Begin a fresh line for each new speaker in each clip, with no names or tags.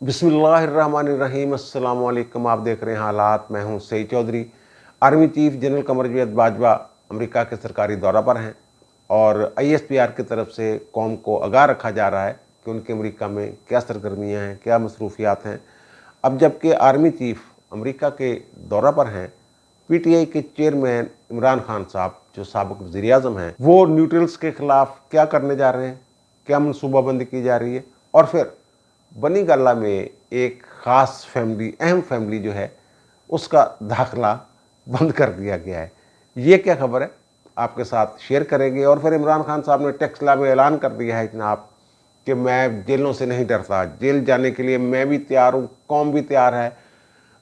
बिस्मिल्लाहिर्रहमानिर्रहीम। अस्सलाम वालेकुम। आप देख रहे हैं हालात। मैं हूं Saeed Chaudhry. Army chief general Qamar Javed Bajwa America के सरकारी दौरा पर हैं और ISPR की तरफ से कौम को आगाह रखा जा रहा है कि उनके अमेरिका में क्या सरगर्मियाँ हैं, क्या मसरूफियात हैं। अब जबकि आर्मी चीफ अमेरिका के दौरा पर हैं, PTI के चेयरमैन इमरान खान साहब जो साबिक़ वज़ीर-ए-आज़म हैं, वो न्यूट्रल्स के ख़िलाफ़ क्या करने जा रहे हैं, क्या मनसूबाबंदी की जा रही है। और फिर बनी गल्ला में एक ख़ास फैमिली, अहम फैमिली जो है, उसका दाखिला बंद कर दिया गया है। ये क्या खबर है, आपके साथ शेयर करेंगे। और फिर इमरान खान साहब ने टेक्सला में ऐलान कर दिया है जनाब कि मैं जेलों से नहीं डरता, जेल जाने के लिए मैं भी तैयार हूँ, कौम भी तैयार है।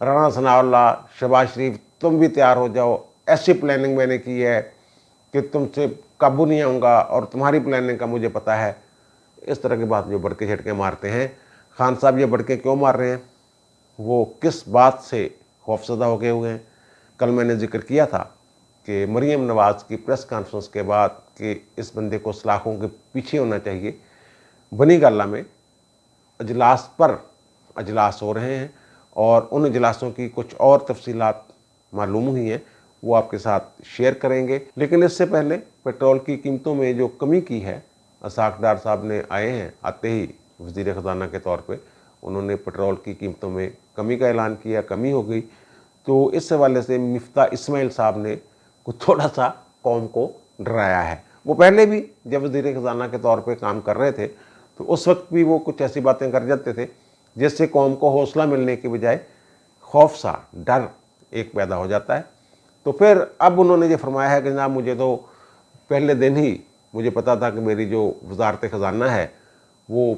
राना सनाउल्लाह, शहबाज शरीफ, तुम भी तैयार हो जाओ। ऐसी प्लानिंग मैंने की है कि तुमसे काबू नहीं आऊँगा और तुम्हारी प्लानिंग का मुझे पता है। इस तरह की बात जो बड़के झटके मारते हैं। खान साहब ये बड़के क्यों मार रहे हैं, वो किस बात से खौफजदा हो गए हुए हैं। कल मैंने जिक्र किया था कि मरीम नवाज़ की प्रेस कॉन्फ्रेंस के बाद कि इस बंदे को सलाखों के पीछे होना चाहिए। बनी गल्ला में अजलास पर अजलास हो रहे हैं और उन अजलासों की कुछ और तफसीलात मालूम हुई हैं, वो आपके साथ शेयर करेंगे। लेकिन इससे पहले पेट्रोल की कीमतों में जो कमी की है, इसाक डार साहब ने आए हैं, आते ही वज़ीर ख़जाना के तौर पे उन्होंने पेट्रोल की कीमतों में कमी का ऐलान किया, कमी हो गई। तो इस हवाले से मिफ्ता इस्माइल साहब ने कुछ थोड़ा सा कौम को डराया है। वो पहले भी जब वज़ीर ख़जाना के तौर पे काम कर रहे थे तो उस वक्त भी वो कुछ ऐसी बातें कर जाते थे जिससे कौम को हौसला मिलने के बजाय खौफ सा, डर एक पैदा हो जाता है। तो फिर अब उन्होंने ये फरमाया है कि जनाब मुझे तो पहले दिन ही मुझे पता था कि मेरी जो वज़ारत ख़जाना है वो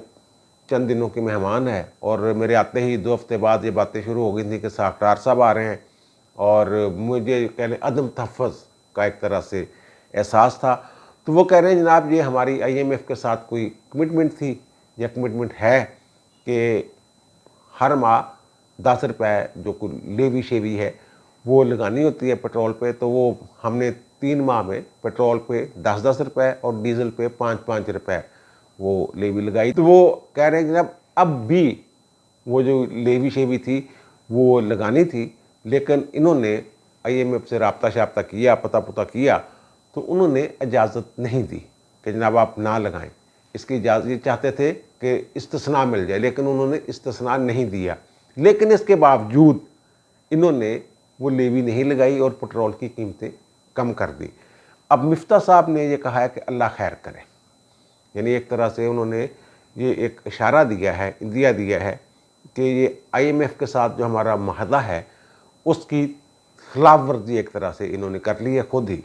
चंद दिनों की मेहमान है और मेरे आते ही 2 हफ्ते बाद ये बातें शुरू हो गई थी कि इसाक डार साहब आ रहे हैं और मुझे कह लें अदम तहफ़्फ़ुज़ का एक तरह से एहसास था। तो वो कह रहे हैं जनाब ये हमारी IMF के साथ कोई कमिटमेंट थी या कमिटमेंट है कि हर माह 10 रुपये जो कोई लेवी शेवी है वो लगानी होती है पेट्रोल पे। तो वो हमने 3 माह में पेट्रोल पे 10-10 रुपये और डीज़ल पे 5-5 रुपये वो लेवी लगाई। तो वो कह रहे हैं कि जब अब भी वो जो लेवी शेवी थी वो लगानी थी, लेकिन इन्होंने IMF से राब्ता शाब्ता किया, पता पुता किया, तो उन्होंने इजाज़त नहीं दी कि जनाब आप ना लगाएं। इसकी इजाज़त ये चाहते थे कि इस्तिस्ना मिल जाए, लेकिन उन्होंने इस्तिस्ना नहीं दिया। लेकिन इसके बावजूद इन्होंने वो लेवी नहीं लगाई और पेट्रोल की कीमतें कम कर दी। अब मिफ्ता साहब ने ये कहा है कि अल्लाह खैर करे, यानी एक तरह से उन्होंने ये एक इशारा दिया है, इंदिया दिया है कि ये IMF के साथ जो हमारा माहदा है उसकी खिलाफ वर्जी एक तरह से इन्होंने कर ली है खुद ही।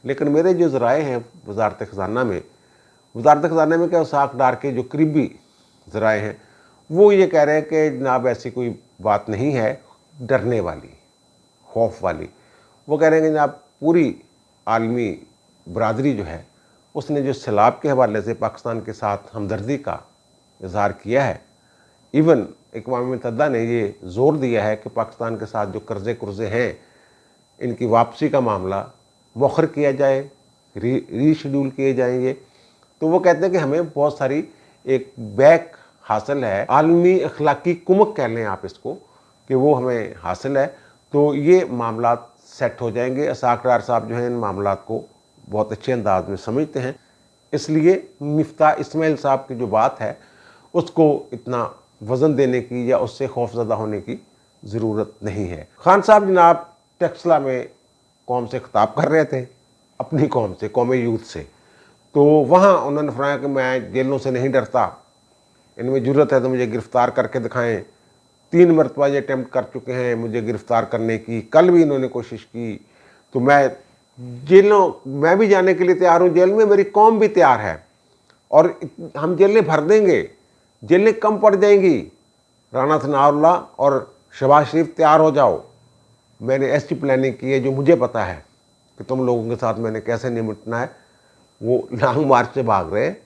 लेकिन मेरे जो ज़राए हैं वज़ारत ख़जाना में क्या इसाक डार के जो करीबी ज़राए हैं वो ये कह रहे हैं कि जनाब ऐसी कोई बात नहीं है डरने वाली, खौफ वाली। वो कह रहे हैं कि जनाब पूरी आलमी बरादरी जो है उसने जो सैलाब के हवाले से पाकिस्तान के साथ हमदर्दी का इजहार किया है, इवन अक़वाम मुत्तहिदा ने ये ज़ोर दिया है कि पाकिस्तान के साथ जो कर्ज़े हैं इनकी वापसी का मामला मौखर किया जाए, रीशेड्यूल किए जाएंगे। तो वो कहते हैं कि हमें बहुत सारी एक बैक हासिल है, आलमी अखलाकी कुमक कह लें आप इसको, कि वो हमें हासिल है। तो ये मामला सेट हो जाएंगे। इसाक डार साहब जो हैं इन मामला को बहुत अच्छे अंदाज में समझते हैं, इसलिए मिफ्ता इस्माइल साहब की जो बात है उसको इतना वज़न देने की या उससे खौफज़दा होने की ज़रूरत नहीं है। खान साहब जनाब टेक्सला में कौम से ख़िताब कर रहे थे, अपनी कौम से, कौम यूथ से। तो वहाँ उन्होंने फरमाया कि मैं जेलों से नहीं डरता, इनमें ज़रूरत है तो मुझे गिरफ़्तार करके दिखाएं। 3 मरतबा ये अटैम्प्ट कर चुके हैं मुझे गिरफ़्तार करने की, कल भी इन्होंने कोशिश की। तो मैं भी जाने के लिए तैयार हूँ, जेल में मेरी कौम भी तैयार है और हम जेलें भर देंगे, जेलें कम पड़ जाएंगी। राना सनाउल्लाह और शहबाज शरीफ तैयार हो जाओ, मैंने ऐसी प्लानिंग की है जो मुझे पता है कि तुम लोगों के साथ मैंने कैसे निपटना है। वो लॉन्ग मार्च से भाग रहे हैं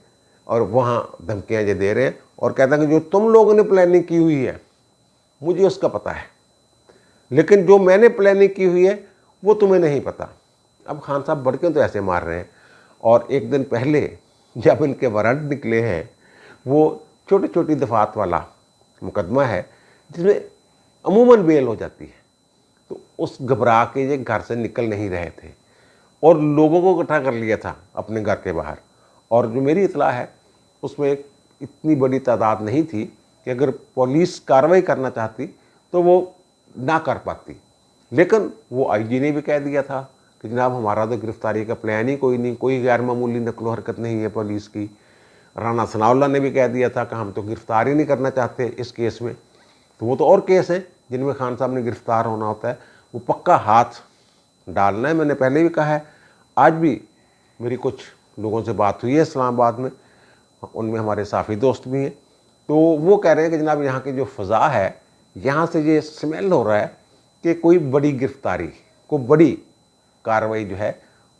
और वहाँ धमकियाँ ये दे रहे हैं और कहते हैं कि जो तुम लोगों ने प्लानिंग की हुई है मुझे उसका पता है, लेकिन जो मैंने प्लानिंग की हुई है वो तुम्हें नहीं पता। अब खान साहब बड़के तो ऐसे मार रहे हैं। और एक दिन पहले जब इनके वारंट निकले हैं वो छोटी छोटी दफात वाला मुकदमा है जिसमें अमूमन बेल हो जाती है। तो उस घबरा के ये घर से निकल नहीं रहे थे और लोगों को इकट्ठा कर लिया था अपने घर के बाहर। और जो मेरी इतला है उसमें एक इतनी बड़ी तादाद नहीं थी कि अगर पुलिस कार्रवाई करना चाहती तो वो ना कर पाती। लेकिन वो आईजी ने भी कह दिया था कि जनाब हमारा तो गिरफ्तारी का प्लान ही कोई नहीं, कोई गैर मामूली नकलो हरकत नहीं है पुलिस की। राना सनाउल्लाह ने भी कह दिया था कि हम तो गिरफ्तार ही नहीं करना चाहते इस केस में। तो वो तो और केस हैं जिनमें खान साहब ने गिरफ्तार होना होता है, वो पक्का हाथ डालना है। मैंने पहले भी कहा है, आज भी मेरी कुछ लोगों से बात हुई है इस्लामाबाद में, उनमें हमारे साफ़ी दोस्त भी हैं। तो वो कह रहे हैं कि जनाब यहाँ की जो फ़ज़ा है, यहाँ से ये स्मेल हो रहा है कि कोई बड़ी गिरफ्तारी, कोई बड़ी कार्रवाई जो है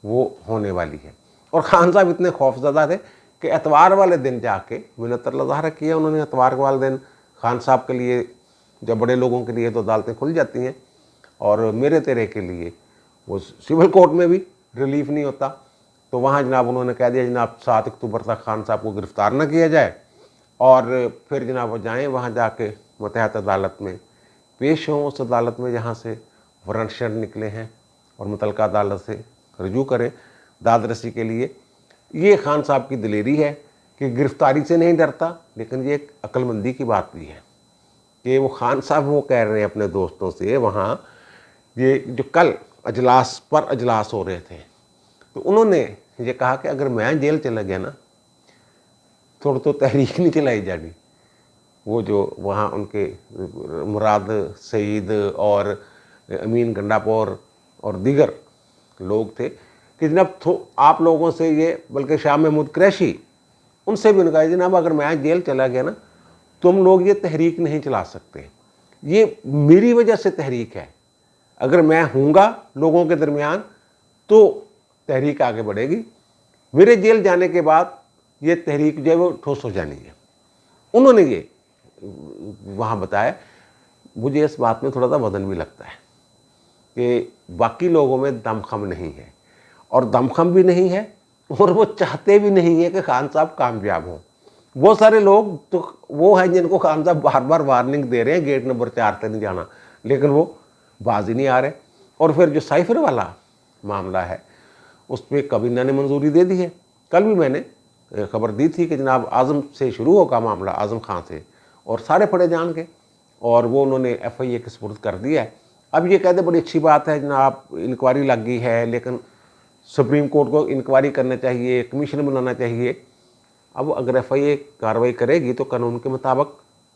वो होने वाली है। और खान साहब इतने खौफज़दा थे कि एतवार वाले दिन जाके मिन्नत मुज़ाहरा किया उन्होंने। एतवार वाले दिन खान साहब के लिए, जब बड़े लोगों के लिए तो अदालतें खुल जाती हैं, और मेरे तेरे के लिए वो सिविल कोर्ट में भी रिलीफ नहीं होता। तो वहाँ जनाब उन्होंने कह दिया जनाब 7 अक्टूबर तक खान साहब को गिरफ़्तार न किया जाए, और फिर जनाब वो जाएँ वहाँ जाके मुतहद अदालत में पेश हों, उस अदालत में जहाँ से वारंट शर्त निकले हैं, और मुतल्लिका अदालत से रजू करें दाद रसी के लिए। ये खान साहब की दिलेरी है कि गिरफ्तारी से नहीं डरता, लेकिन ये एक अक्लमंदी की बात भी है कि वो खान साहब वो कह रहे हैं अपने दोस्तों से वहाँ, ये जो कल अजलास पर अजलास हो रहे थे, तो उन्होंने ये कहा कि अगर मैं जेल चला गया ना, थोड़ा तो तहरीक नहीं चलाई जानी। वो जो वहाँ उनके मुराद सईद और अमीन गंडापुर और दीगर लोग थे कि जनाब आप लोगों से ये, बल्कि शाह महमूद कुरैशी, उनसे भी उनका जनाब अगर मैं जेल चला गया ना, तुम लोग ये तहरीक नहीं चला सकते, ये मेरी वजह से तहरीक है। अगर मैं हूँगा लोगों के दरमियान तो तहरीक आगे बढ़ेगी, मेरे जेल जाने के बाद ये तहरीक जो है वो ठोस हो जानी है। उन्होंने ये वहाँ बताया। मुझे इस बात में थोड़ा सा वजन भी लगता है कि बाकी लोगों में दमखम नहीं है, और दमखम भी नहीं है, और वो चाहते भी नहीं है कि खान साहब कामयाब हों। वो सारे लोग तो वो हैं जिनको खान साहब बार बार वार्निंग दे रहे हैं गेट नंबर 4 से नहीं जाना, लेकिन वो बाज ही नहीं आ रहे। और फिर जो साइफर वाला मामला है उस पर काबीना ने मंजूरी दे दी है। कल भी मैंने खबर दी थी कि जनाब आज़म से शुरू होगा मामला, आज़म खान से, और सारे पड़े जान के, और वो उन्होंने FIA के सुपुर्द कर दिया है। अब ये कहते बड़ी अच्छी बात है जनाब इंक्वायरी लग गई है, लेकिन सुप्रीम कोर्ट को इंक्वायरी करना चाहिए, कमीशन बनाना चाहिए। अब अगर FIA कार्रवाई करेगी तो कानून के मुताबिक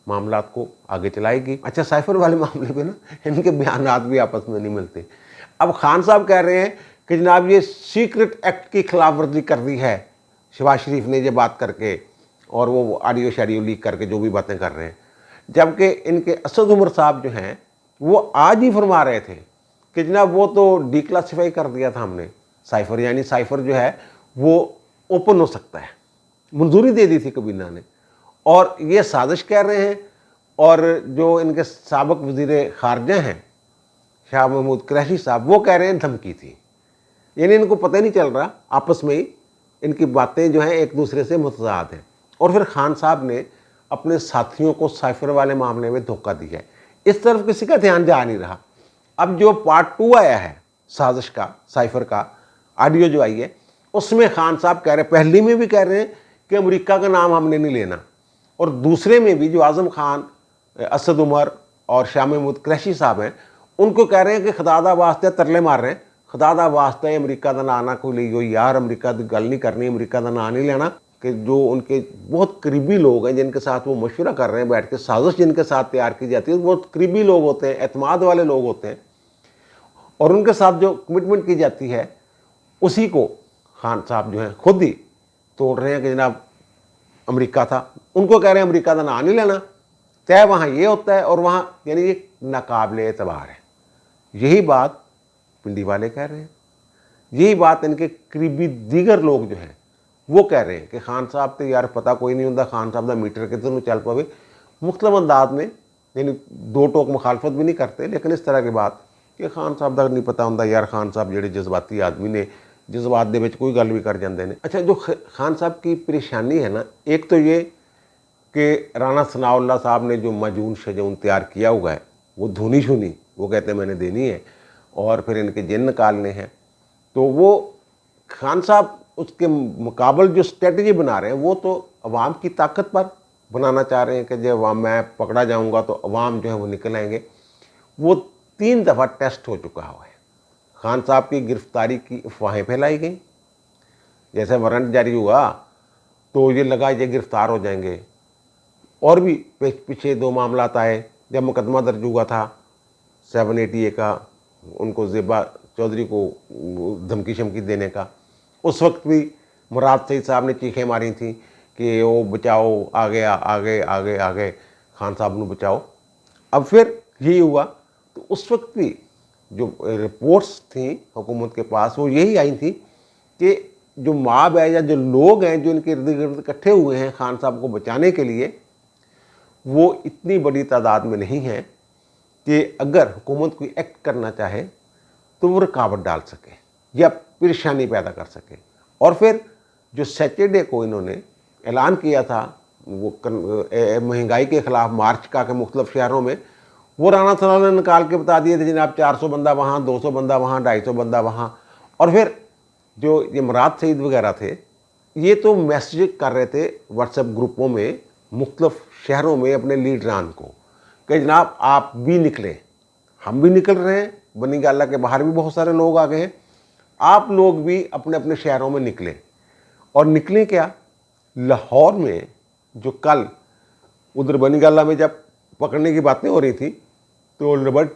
मामला को आगे चलाएगी। अच्छा, साइफर वाले मामले पे ना इनके बयानात भी आपस में नहीं मिलते। अब खान साहब कह रहे हैं कि जनाब ये सीक्रेट एक्ट की खिलाफ वर्जी कर दी है शहबाज शरीफ ने ये बात करके, और वो ऑडियो शाडियो लीक करके जो भी बातें कर रहे हैं, जबकि इनके असद उमर साहब जो हैं वो आज ही फरमा रहे थे कि जनाब वो तो डिक्लासीफाई कर दिया था हमने साइफर, यानी साइफर जो है वो ओपन हो सकता है, मंजूरी दे दी थी काबीना ने, और ये साजिश कह रहे हैं। और जो इनके साबिक वज़ीर ख़ारजा हैं शाह महमूद कुरैशी साहब, वो कह रहे हैं धमकी थी। यानी इनको पता ही नहीं चल रहा, आपस में ही इनकी बातें जो हैं एक दूसरे से मुतज़ाद हैं। और फिर खान साहब ने अपने साथियों को साइफर वाले मामले में धोखा दिया है, इस तरफ किसी का ध्यान जा नहीं रहा। अब जो पार्ट 2 आया है साजिश का, साइफर का ऑडियो जो आई है, उसमें खान साहब कह रहे, पहली में भी कह रहे हैं कि अमेरिका का नाम हमने नहीं लेना, और दूसरे में भी जो आज़म खान, असद उमर और शाह महमूद कुरैशी साहब हैं, उनको कह रहे हैं कि खुदादा वास्ते तरले मार रहे हैं, खुदादा वास्ते अमेरिका का ना ना कोई लियो यार, अमेरिका की गल नहीं करनी, अमेरिका का ना नहीं लेना। कि जो उनके बहुत करीबी लोग हैं जिनके साथ वो मशवरा कर रहे हैं बैठ के, साजिश जिनके साथ तैयार की जाती है, बहुत करीबी लोग होते हैं, एतमाद वाले लोग होते हैं, और उनके साथ जो कमिटमेंट की जाती है उसी को खान साहब जो है खुद ही तोड़ रहे हैं कि जनाब अमेरिका था। उनको कह रहे हैं अमेरिका का नाम नहीं लेना, तय वहाँ ये होता है, और वहाँ यानी ये नाकाबिले एतबार है। यही बात पिंडी वाले कह रहे हैं, यही बात इनके करीबी दीगर लोग जो हैं वो कह रहे हैं कि खान साहब तो यार पता कोई नहीं होता, खान साहब का मीटर कितने चल पावे, मुख्तलिफ अंदाज में, यानी दो टोक मुखालफत भी नहीं करते, लेकिन इस तरह की बात कि खान साहब का नहीं पता होंगे यार, खान साहब जेडे जज्बाती आदमी ने, जज्बात दे विच कोई गल भी कर जाते हैं। अच्छा, जो खान साहब की परेशानी है ना, एक तो ये कि राणा सनाउल्लाह साहब ने जो मजून शजून तैयार किया हुआ है वो धुनी शुनी वो कहते हैं मैंने देनी है और फिर इनके जिन निकालने हैं, तो वो खान साहब उसके मुकाबल जो स्ट्रेटजी बना रहे हैं वो तो अवाम की ताकत पर बनाना चाह रहे हैं कि जब मैं पकड़ा जाऊंगा तो अवाम जो है वो निकल आएंगे। वो 3 दफ़ा टेस्ट हो चुका हुआ है। खान साहब की गिरफ्तारी की अफवाहें फैलाई गई, जैसे वारंट जारी हुआ तो ये लगा ये गिरफ्तार हो जाएंगे। और भी पीछे 2 मामला आए, जब मुकदमा दर्ज हुआ था 780A का, उनको ज़ेबा चौधरी को धमकी शमकी देने का, उस वक्त भी मुराद सईद साहब ने चीखें मारी थी कि वो बचाओ, आगे आगे आगे आगे खान साहब को बचाओ। अब फिर यही हुआ, तो उस वक्त भी जो रिपोर्ट्स थी हुकूमत के पास वो यही आई थी कि जो माब है या जो लोग हैं जो इनके इर्द गिर्द इकट्ठे हुए हैं खान साहब को बचाने के लिए, वो इतनी बड़ी तादाद में नहीं है कि अगर हुकूमत कोई एक्ट करना चाहे तो वो रुकावट डाल सके या परेशानी पैदा कर सके। और फिर जो सैटरडे को इन्होंने ऐलान किया था वो महंगाई के ख़िलाफ़ मार्च का के मुख्तलिफ शहरों में, वो राणा सनाउल्लाह ने निकाल के बता दिए थे जनाब 400 बंदा वहाँ, 200 बंदा वहाँ, 250 बंदा वहाँ। और फिर जो ये मुराद सईद वगैरह थे ये तो मैसेज कर रहे थे व्हाट्सएप ग्रुपों में मुख्तलिफ शहरों में अपने लीडरान को कि जनाब आप भी निकलें, हम भी निकल रहे हैं, बनी गाला के बाहर भी बहुत सारे लोग आ गए हैं, आप लोग भी अपने अपने शहरों में निकलें। और निकलें क्या, लाहौर में जो कल उधर बनी गाला में जब पकड़ने की बातें हो रही थी तो लिबर्ट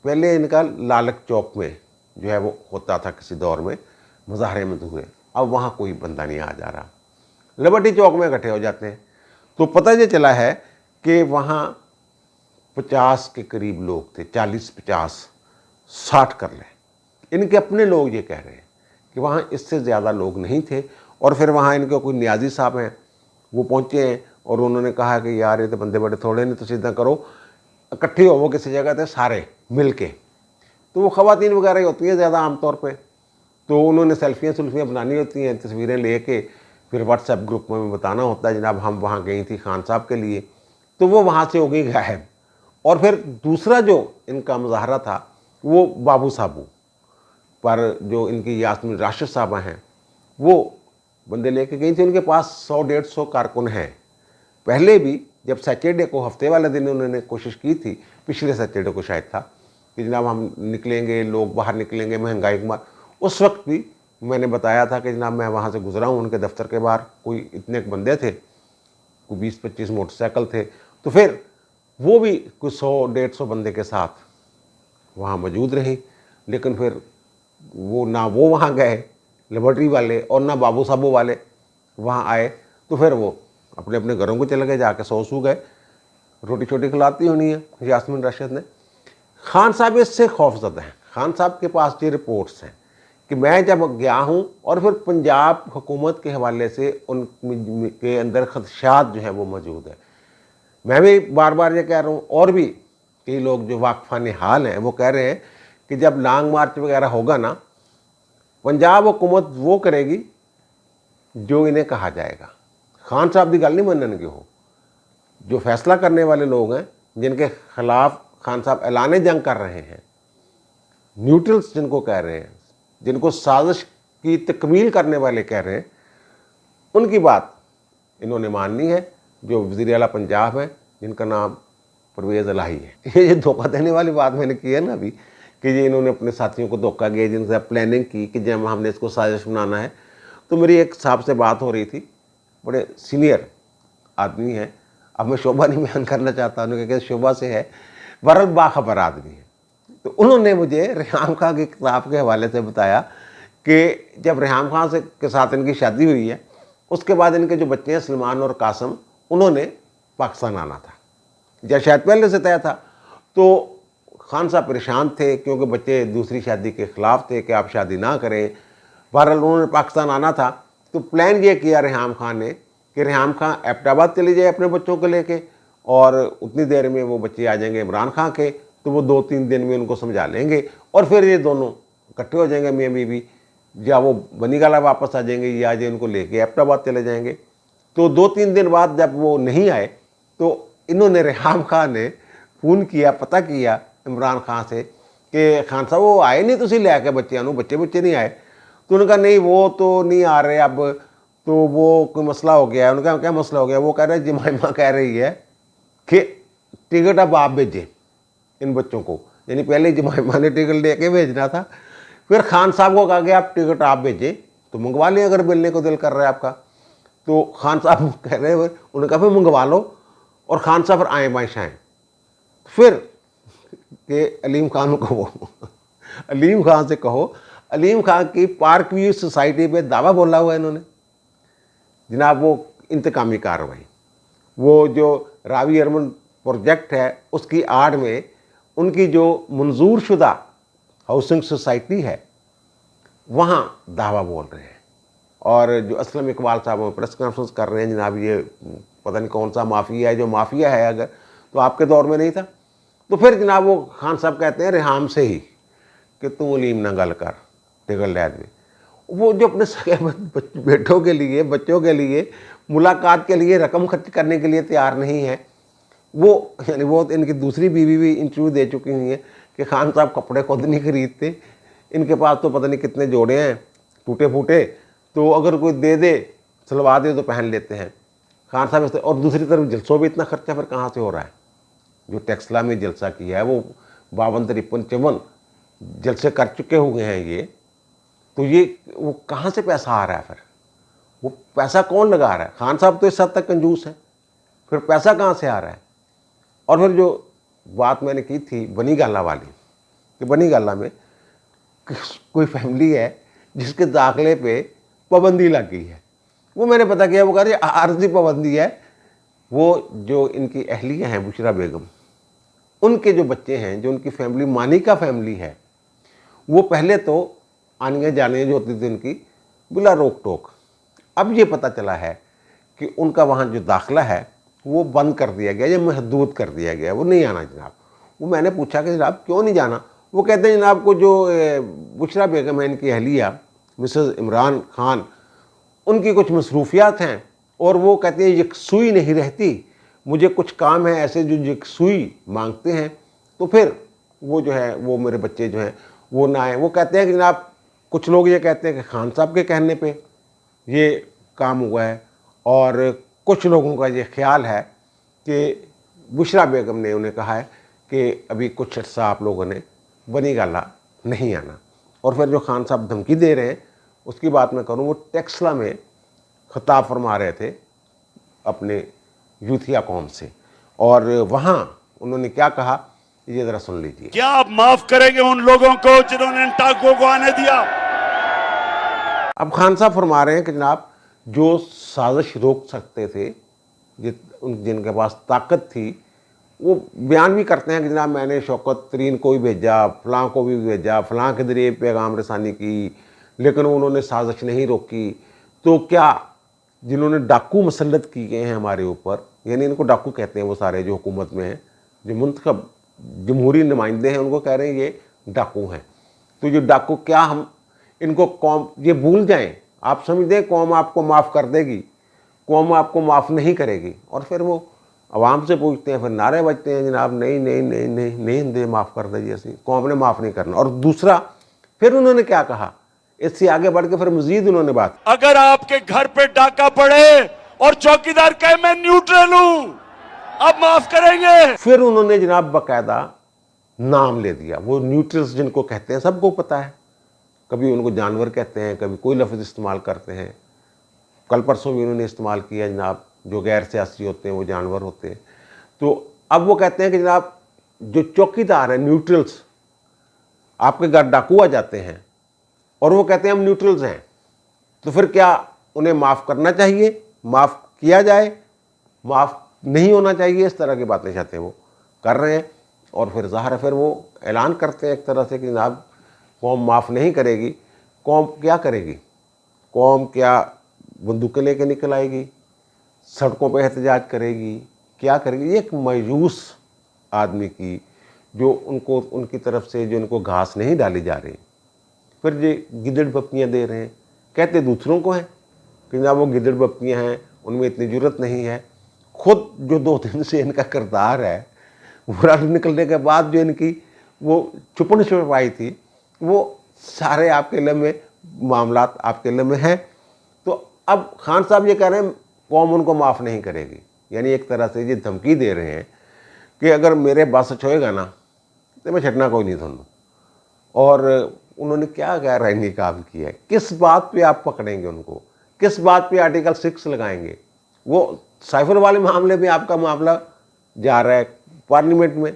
पहले इनका लालक चौक में जो है वो होता था किसी दौर में मुजाहरे में धुए, अब वहाँ कोई बंदा नहीं आ जा रहा, लिबर्टी चौक में इकट्ठे हो जाते हैं। तो पता ये चला है कि वहाँ 50 के करीब लोग थे, 40-50 60 कर लें, इनके अपने लोग ये कह रहे हैं कि वहाँ इससे ज़्यादा लोग नहीं थे। और फिर वहाँ इनके कोई न्याजी साहब हैं वो पहुँचे हैं और उन्होंने कहा कि यार ये तो बंदे बड़े थोड़े नहीं, तो सीधा करो इकट्ठे हो वो किसी जगह थे सारे मिल के, तो वो ख़वातीन वगैरह ही होती हैं ज़्यादा आमतौर पर, तो उन्होंने सेल्फियाँ बनानी होती हैं, तस्वीरें ले के फिर व्हाट्सएप ग्रुप में बताना होता है जनाब हम वहाँ गई थी खान साहब के लिए, तो वो वहाँ से हो गई गायब। और फिर दूसरा जो इनका मुजाहरा था वो बाबू साबू पर जो इनकी यास्मीन राशिद साहबा हैं वो बंदे लेके गई थी, उनके पास 100-150 कारकुन हैं। पहले भी जब सैटरडे को हफ्ते वाले दिन उन्होंने कोशिश की थी, पिछले सैटरडे को शायद था, कि जनाब हम निकलेंगे, लोग बाहर निकलेंगे महंगाई के मार, उस वक्त भी मैंने बताया था कि जनाब मैं वहाँ से गुजरा हूँ, उनके दफ्तर के बाहर कोई इतने बंदे थे, कोई 20-25 मोटरसाइकिल थे, तो फिर वो भी कुछ 100-150 बंदे के साथ वहाँ मौजूद रही। लेकिन फिर वो ना वो वहाँ गए लिबर्टी वाले और ना बाबू साबू वाले वहाँ आए, तो फिर वो अपने अपने घरों को चले गए, जाके सो गए, रोटी छोटी खिलाती होनी है यास्मीन राशिद ने। खान साहब इससे खौफजदा हैं, खान साहब के पास ये रिपोर्ट्स हैं कि मैं जब गया हूँ और फिर पंजाब हुकूमत के हवाले से उनके अंदर खदशात जो है वो मौजूद है। मैं भी बार बार ये कह रहा हूँ, और भी कई लोग जो वाकफान हाल हैं वो कह रहे हैं कि जब लॉन्ग मार्च वगैरह होगा ना, पंजाब हुकूमत वो करेगी जो इन्हें कहा जाएगा, खान साहब की गल नहीं मननगे। हो जो फैसला करने वाले लोग हैं जिनके खिलाफ खान साहब ऐलान जंग कर रहे हैं, न्यूट्रल्स जिनको कह रहे हैं, जिनको साजिश की तकमील करने वाले कह रहे हैं, उनकी बात इन्होंने माननी है। जो वज़ीर आला पंजाब है जिनका नाम परवेज़ इलाही है, ये धोखा देने वाली बात मैंने की है ना अभी, कि ये इन्होंने अपने साथियों को धोखा दिया जिनसे प्लानिंग की कि जब हमने इसको साजिश बनाना है। तो मेरी एक साहब से बात हो रही थी, बड़े सीनियर आदमी है, अब मैं शोभा नहीं बयान करना चाहता, उन्होंने कहा शोभा से है, बरल बाखबर आदमी है। तो उन्होंने मुझे रेहाम खां की किताब के हवाले से बताया कि जब रेहाम खां से के साथ इनकी शादी हुई है, उसके बाद इनके जो बच्चे हैं सलमान और कासम, उन्होंने पाकिस्तान आना था, या शायद पहले से तय था। तो खान साहब परेशान थे क्योंकि बच्चे दूसरी शादी के ख़िलाफ़ थे कि आप शादी ना करें। बहरहाल उन्होंने पाकिस्तान आना था, तो प्लान ये किया रेहाम खां ने कि रेहाम खां एबटाबाद चले जाए अपने बच्चों को लेके, और उतनी देर में वो बच्चे आ जाएंगे इमरान खां के, तो वो 2-3 दिन में उनको समझा लेंगे और फिर ये दोनों इकट्ठे हो जाएंगे मियाँ बीवी, या वो बनी गाला वापस आ जाएंगे या ये उनको लेके एबटाबाद चले जाएंगे। तो 2-3 दिन बाद जब वो नहीं आए तो इन्होंने रेहाम खान ने फ़ोन किया, पता किया इमरान खान से कि खान साहब वो आए नहीं, तुम लैके बच्चों, बच्चे नहीं आए। तो उन्होंने कहा नहीं वो तो नहीं आ रहे अब, तो वो कोई मसला हो गया है। उन्होंने कहा क्या मसला हो गया? वो कह रहे जमाइमा कह रही है कि टिकट अब आप भेजें इन बच्चों को, यानी पहले जमाइमा ने टिकट लेके भेजना था, फिर खान साहब को कहा गया आप टिकट आप भेजें तो मंगवा लें अगर मिलने को दिल कर रहा है आपका। तो खान साहब कह रहे हैं, उन्होंने कहा फिर मंगवा लो, और खान साहब फिर आए बाइश आए। फिर कि अलीम खान को कहो अलीम खान से कहो, अलीम खान की पार्क व्यू सोसाइटी पे दावा बोला हुआ है इन्होंने जनाब, वो इंतकामी कार्रवाई, वो जो रावी अरमन प्रोजेक्ट है उसकी आड़ में उनकी जो मंजूर शुदा हाउसिंग सोसाइटी है वहाँ दावा बोल रहे हैं। और जो असलम इकबाल साहब वो प्रेस कॉन्फ्रेंस कर रहे हैं जनाब, ये पता नहीं कौन सा माफिया है, जो माफिया है अगर तो आपके दौर में नहीं था। तो फिर जनाब वो खान साहब कहते हैं रेहाम से ही कि तू अलीम ना गल कर टिकट लै दे। वो जो अपने सगे बेटों के लिए, बच्चों के लिए मुलाकात के लिए रकम खर्च करने के लिए तैयार नहीं है, वो यानी वो इनकी दूसरी बीवी भी इंटरव्यू दे चुकी हुई है कि खान साहब कपड़े खुद नहीं खरीदते, इनके पास तो पता नहीं कितने जोड़े हैं टूटे फूटे, तो अगर कोई दे दे सिलवा दे तो पहन लेते हैं खान साहब। और दूसरी तरफ जलसों भी इतना खर्चा फिर कहाँ से हो रहा है? जो टेक्सला में जलसा किया है वो 52-53 जलसे कर चुके हुए हैं ये, तो ये वो कहाँ से पैसा आ रहा है? फिर वो पैसा कौन लगा रहा है? खान साहब तो इस हद तक कंजूस है, फिर पैसा कहाँ से आ रहा है? और फिर जो बात मैंने की थी बनी गाला वाली, कि बनी गाला में कोई फैमिली है जिसके दाखिले पे पाबंदी लग गई है, वो मैंने पता किया, वो कह रही आर्जी पाबंदी है। वो जो इनकी अहलिया हैं बुशरा बेगम, उनके जो बच्चे हैं, जो उनकी फैमिली मानिका फैमिली है, वो पहले तो आने जाने जो होती थी उनकी बिला रोक टोक, अब ये पता चला है कि उनका वहाँ जो दाखिला है वो बंद कर दिया गया या महदूद कर दिया गया, वो नहीं आना जनाब। वो मैंने पूछा कि जनाब क्यों नहीं जाना? वो कहते हैं जनाब को जो बुशरा बेगम है इनकी अहलिया मिसेस इमरान खान, उनकी कुछ मसरूफियात हैं और वो कहते हैं यकसुई नहीं रहती, मुझे कुछ काम है ऐसे जो यकसुई मांगते हैं, तो फिर वो जो है वो मेरे बच्चे जो हैं वो ना आए। वो कहते हैं कि जनाब कुछ लोग ये कहते हैं कि खान साहब के कहने पे ये काम हुआ है, और कुछ लोगों का ये ख्याल है कि बुशरा बेगम ने उन्हें कहा है कि अभी कुछ अर्सा आप लोगों ने बनी गाला नहीं आना। और फिर जो खान साहब धमकी दे रहे हैं उसकी बात मैं करूँ, वो टेक्सला में खिताब फरमा रहे थे अपने यूथिया कौम से, और वहाँ उन्होंने क्या कहा ये ज़रा सुन लीजिए।
क्या आप माफ करेंगे उन लोगों को जिन्होंने इन टाकों को आने दिया?
अब खान साहब फरमा रहे हैं कि जनाब जो साजिश रोक सकते थे, जिनके पास ताकत थी, वो बयान भी करते हैं कि जनाब मैंने शौकत तरीन को भी भेजा, फ़लाँ को भी भेजा, फ़लाँ के ज़रिए पैगाम रसानी की, लेकिन उन्होंने साजिश नहीं रोकी। तो क्या जिन्होंने डाकू मसलत किए हैं हमारे ऊपर, यानी इनको डाकू कहते हैं वो सारे जो हुकूमत में हैं, जो मुंतखब जमहूरी नुमाइंदे हैं, उनको कह रहे हैं ये डाकू हैं। तो ये डाकू क्या हम इनको कौम ये भूल जाएं? आप समझ दें कौम आपको माफ़ कर देगी, कौम आपको माफ़ नहीं करेगी। और फिर वो आवाम से पूछते हैं, फिर नारे बजते हैं जनाब नहीं नहीं नहीं नहीं नहीं दे माफ़ कर दे, जैसे कौम ने माफ़ नहीं करना। और दूसरा फिर उन्होंने क्या कहा, इससे आगे बढ़ के फिर मजीद उन्होंने बात,
अगर आपके घर पे डाका पड़े और चौकीदार कहे मैं न्यूट्रल हूं, अब माफ करेंगे?
फिर उन्होंने जनाब बाकायदा नाम ले दिया। वो न्यूट्रल्स जिनको कहते हैं सबको पता है, कभी उनको जानवर कहते हैं, कभी कोई लफ्ज़ इस्तेमाल करते हैं। कल परसों भी उन्होंने इस्तेमाल किया जनाब जो गैर सियासी होते हैं वो जानवर होते हैं। तो अब वो कहते हैं कि जनाब जो चौकीदार हैं न्यूट्रल्स, आपके घर डाकू आ जाते हैं और वो कहते हैं हम न्यूट्रल्स हैं, तो फिर क्या उन्हें माफ़ करना चाहिए, माफ़ किया जाए, माफ़ नहीं होना चाहिए? इस तरह की बातें चाहते हैं वो कर रहे हैं। और फिर ज़ाहिर है फिर वो ऐलान करते हैं एक तरह से कि जनाब कौम माफ़ नहीं करेगी। कौम क्या करेगी? कौम क्या बंदूकें लेके निकल आएगी, सड़कों पे एहतजाज करेगी, क्या करेगी? ये एक मायूस आदमी की जो उनको उनकी तरफ से जो उनको घास नहीं डाली जा रही, फिर ये गिदड़ बप्पियाँ दे रहे हैं, कहते दूसरों को हैं कि जनाब वो गिदड़ बप्पियाँ हैं, ان میں اتنی جرت نہیں ہے. خود جو 2 دن سے ان کا کردار ہے ورلڈ نکلنے کے بعد جو ان کی وہ چھپن چھپائی تھی وہ سارے آپ کے علم میں معاملات آپ کے علم میں ہیں. تو اب خان صاحب یہ کہہ رہے ہیں قوم ان کو معاف نہیں کرے گی، یعنی ایک طرح سے یہ دھمکی دے رہے ہیں کہ اگر میرے بس چھوئے گا نا تو میں چھٹنا کوئی نہیں دھنوں. اور انہوں نے کیا رہنی کام کیا ہے، کس بات پہ آپ پکڑیں گے ان کو، کس بات پہ آرٹیکل 6 لگائیں گے. وہ سائفر والے معاملے میں آپ کا معاملہ جا رہا ہے پارلیمنٹ میں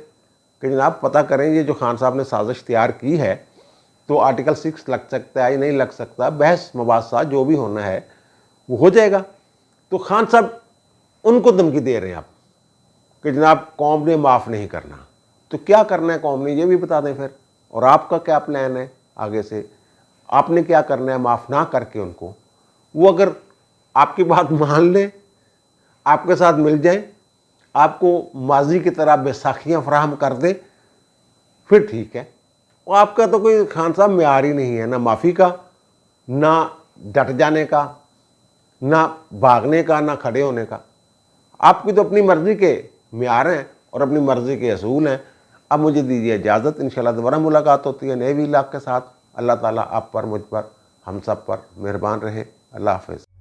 کہ جناب پتہ کریں یہ جو خان صاحب نے سازش تیار کی ہے تو آرٹیکل 6 لگ سکتا ہے یا نہیں لگ سکتا، بحث مباحثہ جو بھی ہونا ہے وہ ہو جائے گا. تو خان صاحب ان کو دھمکی دے رہے ہیں آپ کہ جناب قوم نے معاف نہیں کرنا. تو کیا کرنا ہے قوم نے یہ بھی بتا دیں پھر، اور آپ کا کیا پلان ہے آگے سے، آپ نے کیا کرنا ہے معاف نہ کر کے ان کو. وہ اگر آپ کی بات مان لیں، آپ کے ساتھ مل جائیں، آپ کو ماضی کی طرح بیساکھیاں فراہم کر دیں، پھر ٹھیک ہے. وہ آپ کا تو کوئی خان صاحب معیار ہی نہیں ہے، نہ معافی کا، نہ ڈٹ جانے کا، نہ بھاگنے کا، نہ کھڑے ہونے کا. آپ کی تو اپنی مرضی کے معیار ہیں اور اپنی مرضی کے اصول ہیں. اب مجھے دیجیے اجازت، انشاءاللہ دوبارہ ملاقات ہوتی ہے نئے ویلاگ کے ساتھ. اللہ تعالیٰ آپ پر، مجھ پر، ہم سب پر مہربان رہے. اللہ حافظ.